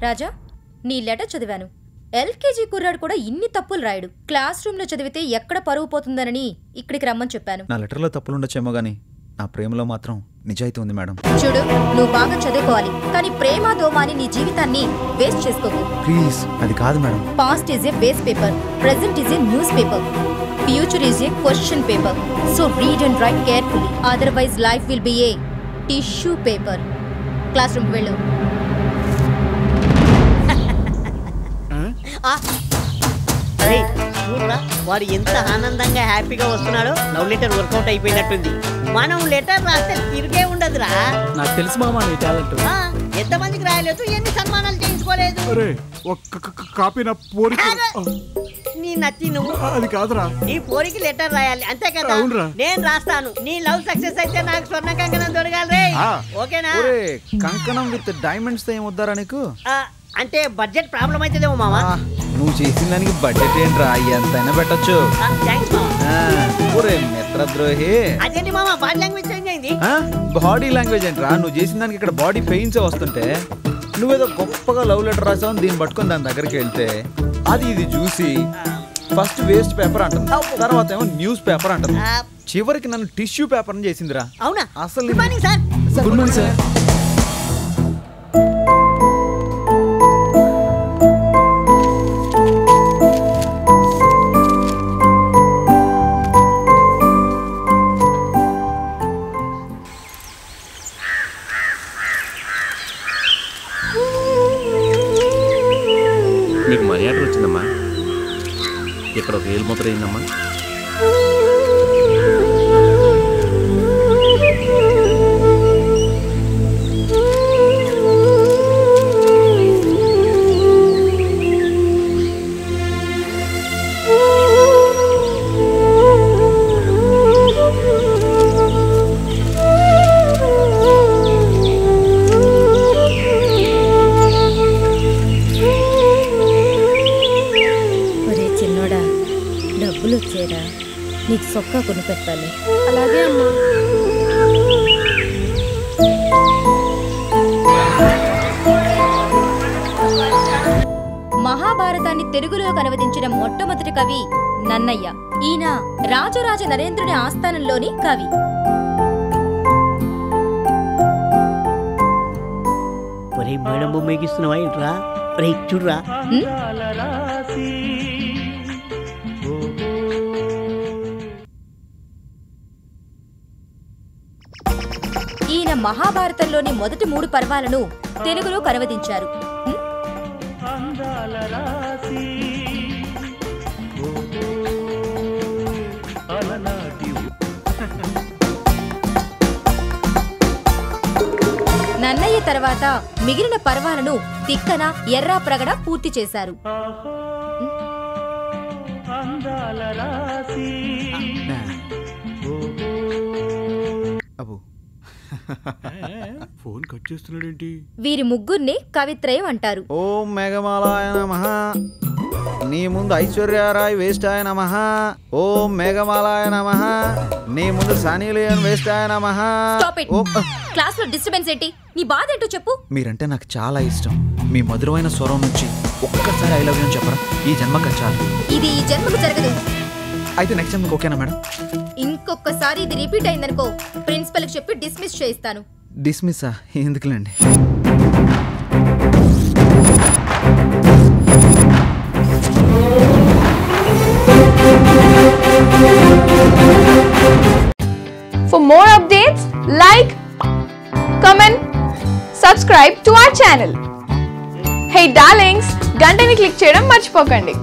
రాజా, నీ లెటర్ చదివాను. ఎల్కేజీ కుర్రాడు కూడా ఇన్ని తప్పులు రాయడు. క్లాస్ రూమ్ లో చదివితే ఎక్కడ పరువు పోతుందనని ఇక్కడికి రమ్మని చెప్పాను. నా లెటర్లో తప్పులుండొచ్చేమో గానీ నా ప్రేమలో మాత్రం నిజాయితీ ఉంది మేడం. చూడు, నువ్వు బాగా చదువుకోవాలి, కానీ ప్రేమ దోమాని నీ జీవితాన్ని వేస్ట్ చేసుకోకు. ప్లీజ్, అది కాదు madam. Past is a waste paper, present is a news paper, future is a question paper. So read and right carefully, otherwise life will be A tissue paper. Class room వెళ్ళు. వాడు ఎంత ఆనందంగా హ్యాపీగా వస్తున్నాడో. Love letter work out అయిపోయినట్టుంది. మనం letter రాస్తే తిరిగే ఉండదురా. నాకు తెలుసు మామ నీ టాలెంట్. ఎంతమందికి రాయలేదు, ఎన్ని సన్మానాలు చేయించుకోలేదు. నీ నచ్చి నువ్వు అది కాదురా, నీ పోరికి లెటర్ రాయాలి అంతే కదా. నేను రాస్తాను. నీ లవ్ సక్సెస్ అయితే నాకు స్వర్ణ కంకణం దొరకాలి రే. ఓకేనా? కంకణం విత్ డైమండ్స్ ఏం వద్దారా నీకు? అంటే బడ్జెట్ ప్రాబ్లం అవుతుందేమో మామా. నువ్వు చేసిన దానికి బడ్జెట్ ఏంట్రా, ఎంతైనా పెట్టచ్చు. మిత్రద్రోహి. అదేంటి మామా బాడీ లాంగ్వేజ్ చేంజ్ అయింది? బాడీ లాంగ్వేజ్ ఏంట్రా, నువ్వు చేసిన దానికి ఇక్కడ బాడీ పెయిన్స్ వస్తుంటే నువ్వేదో గొప్పగా లవ్ లెటర్ రాసావు, దీన్ని పట్టుకొని దాని దగ్గరికి వెళ్తే అది ఇది చూసి ఫస్ట్ వేస్ట్ పేపర్ అంటుంది, తర్వాత ఏమో న్యూస్ పేపర్ అంటుంది, చివరికి నన్ను టిష్యూ పేపర్ చేసిందిరా. అవునా? అసలు good morning sir. Good morning sir. మీకు మనీ ఆర్డర్ వచ్చిందమ్మా. ఇక్కడ ఒక ఏలు ముద్ర అయిందమ్మా. డబ్బులు వచ్చేరా, నీకు సొక్కా కొని పెట్టాలి. అలాగే అమ్మా. మహాభారతాన్ని తెలుగులోకి అనువదించిన మొట్టమొదటి కవి నన్నయ్య. ఈయన రాజరాజ నరేంద్రుని ఆస్థానంలోని కవి. మేడం బొమ్మ ఎగిస్తున్నావా ఏంట్రా? చూడరా. ఈయన మహాభారతంలోని మొదటి 3 పర్వాలను తెలుగులో అనువదించారు. నన్నయ్య తర్వాత మిగిలిన పర్వాలను తిక్కన, ఎర్రాప్రగడ పూర్తి చేశారు. ఫోన్ కట్ చేస్తున్నాడేంటి? వీరి ముగ్గురిని కవిత్రయం అంటారు. ఓం మేఘమాలాయ నమః. నీ ముందు ఐశ్వర్యరాయ్ వేస్ట్ ఆయ నమః. ఓం మేఘమాలాయ నమః. నీ ముందు సనీ లియోన్ వేస్ట్ ఆయ నమః. క్లాస్ లో డిస్టర్బెన్స్ ఏంటి? నీ బాధ ఏంటో చెప్పు. మీరంటే నాకు చాలా ఇష్టం. మీ మధురమైన స్వరం నుంచి ఒక్కసారి ఐ లవ్ యూ అని చెప్పరా? ఈ జన్మకు చాలు. ఇది ఈ జన్మకు జరగదు. అయితే నెక్స్ట్ జన్మకు ఓకేనా మేడం? ఇంకొకసారి ఇది రిపీట్ అయిందనుకో, ప్రిన్సిపల్ కి చెప్పి డిస్మిస్ చేయిస్తాను. డిస్మిస్సా? ఎందుకులేండి. For more updates, like, comment, subscribe to our channel. Hey darlings, గంటని click చేయడం మర్చిపోకండి.